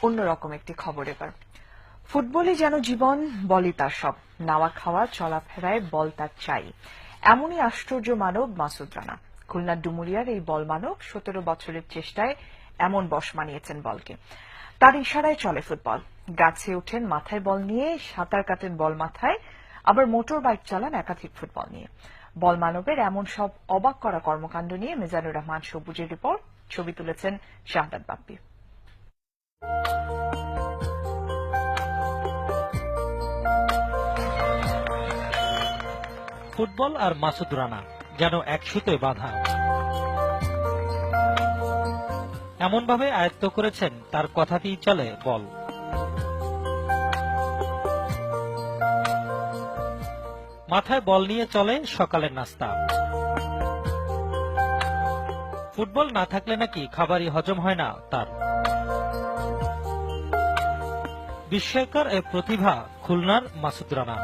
অন্যরকম একটি খবর এবার। ফুটবলই যেন জীবন, বলই তার সব। নাওয়া খাওয়া চলাফেরায় বল তার চাই, এমনই আশ্চর্য মানব মাসুদ রানা। খুলনার ডুমুরিয়ার এই বল মানব 17 বছরের চেষ্টায় এমন বশ মানিয়েছেন বলকে। তার ইশারায় চলে ফুটবল। গাছে ওঠেন মাথায় বল নিয়ে, সাঁতার কাটেন বল মাথায়, আবার মোটর বাইক চালান একাধিক ফুটবল নিয়ে। বল মানবের এমন সব অবাক করা কর্মকাণ্ড নিয়ে মিজানুর রহমান সবুজের রিপোর্ট। ছবি তুলেছেন শাহাদাত বাপ্পি। ফুটবল আর মাসুদ রানা যেন এক সুতোয় বাঁধা। এমনভাবে আয়ত্ত করেছেন তার কথাতেই চলে বল। মাথায় বল নিয়ে চলে সকালের নাস্তা। ফুটবল না থাকলে নাকি খাবারই হজম হয় না তার। বিস্ময়কর এ প্রতিভা খুলনার মাসুদ রানা।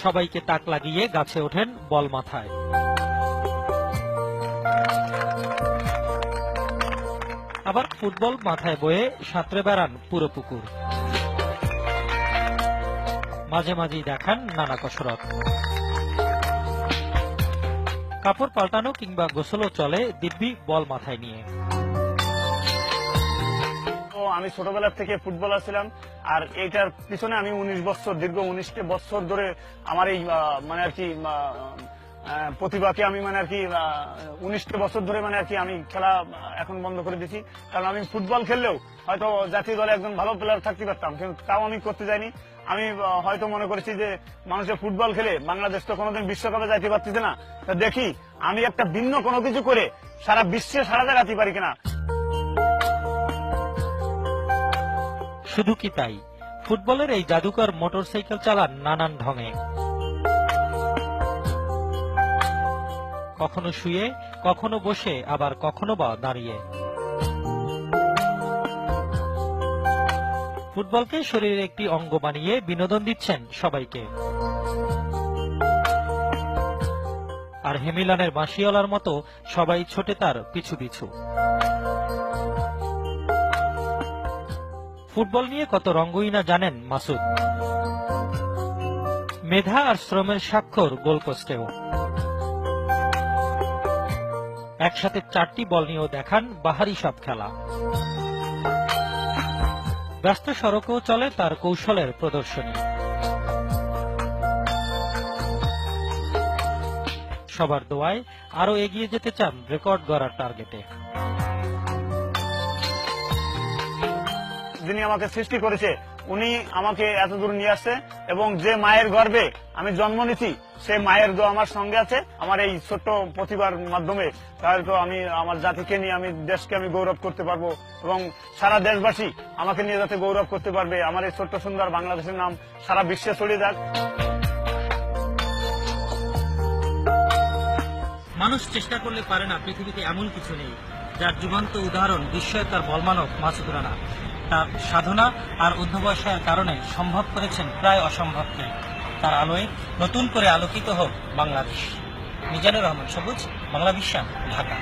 সবাইকে তাক লাগিয়ে গাছে ওঠেন বল মাথায়। আবার ফুটবল মাথায় বয়ে সাঁতরে বেড়ান পুরো পুকুর। মাঝে মাঝেই দেখান নানা কসরত। কাপড় পাল্টানো কিংবা গোসলও চলে দিব্যি বল মাথায় নিয়ে। আমি ছোটবেলা থেকে ফুটবলার ছিলাম, আর এইটার পিছনে আমি দীর্ঘ 19 বছর ধরে আমার এই মানে আর কি প্রতিভাকে আমি 19 বছর ধরে আমি খেলা এখন বন্ধ করে দিয়েছি। কারণ আমি ফুটবল খেললেও হয়তো জাতীয় দলে একজন ভালো প্লেয়ার থাকতে পারতাম, কিন্তু তাও আমি করতে যাইনি। আমি হয়তো মনে করেছি যে মানুষের ফুটবল খেলে বাংলাদেশ তো কোনোদিন বিশ্বকাপে যাইতে পারতেছে না, তা দেখি আমি একটা ভিন্ন কোনো কিছু করে সারা বিশ্বে সারা জায়গাতে পারি কিনা। শুধু কি তাই, ফুটবলের এই জাদুকর মোটরসাইকেল চালান নানান ঢঙে। কখনো শুয়ে, কখনো বসে, আবার কখনো বা দাঁড়িয়ে। ফুটবলকে শরীরের একটি অঙ্গ বানিয়ে বিনোদন দিচ্ছেন সবাইকে। আর হেমিলানের বাঁশিওয়ালার মতো সবাই ছোটে তার পিছু পিছু। ফুটবল নিয়ে কত রঙ্গই না জানেন মাসুদ। মেধা আর শ্রমের স্বাক্ষর গোলপোস্টেও। একসাথে 4টি বল নিয়েও দেখান বাহারি সব খেলা। ব্যস্ত সড়কেও চলে তার কৌশলের প্রদর্শনী। সবার দোয়ায় আরো এগিয়ে যেতে চান রেকর্ড গড়ার টার্গেটে। যিনি আমাকে সৃষ্টি করেছে উনি আমাকে এত দূর নিয়ে আসছে, এবং যে মায়ের গর্ভে আমি জন্ম নিয়েছি সে মায়ের দোয়া আমার সঙ্গে আছে। আমার এই ছোট্ট প্রতিভার মাধ্যমে তাহলে তো আমি আমার জাতিকে নিয়ে আমি দেশকে আমি গৌরব করতে পারবো, এবং সারা দেশবাসী আমাকে নিয়ে যাতে গৌরব করতে পারবে। আমার এই ছোট্ট সুন্দর বাংলাদেশের নাম সারা বিশ্বে ছড়িয়ে যাক। মানুষ চেষ্টা করলে পারে না, পৃথিবীতে এমন কিছু নেই যার জীবন্ত উদাহরণ বিস্ময়কর বলমানব মাসুদ রানা। তার সাধনা আর অধ্যবসায়ের কারণে সম্ভব করেছেন প্রায় অসম্ভবকে। তার আলোয় নতুন করে আলোকিত হোক বাংলাদেশ। মিজানুর রহমান সবুজ, বাংলা বিশ্বাস, ঢাকা।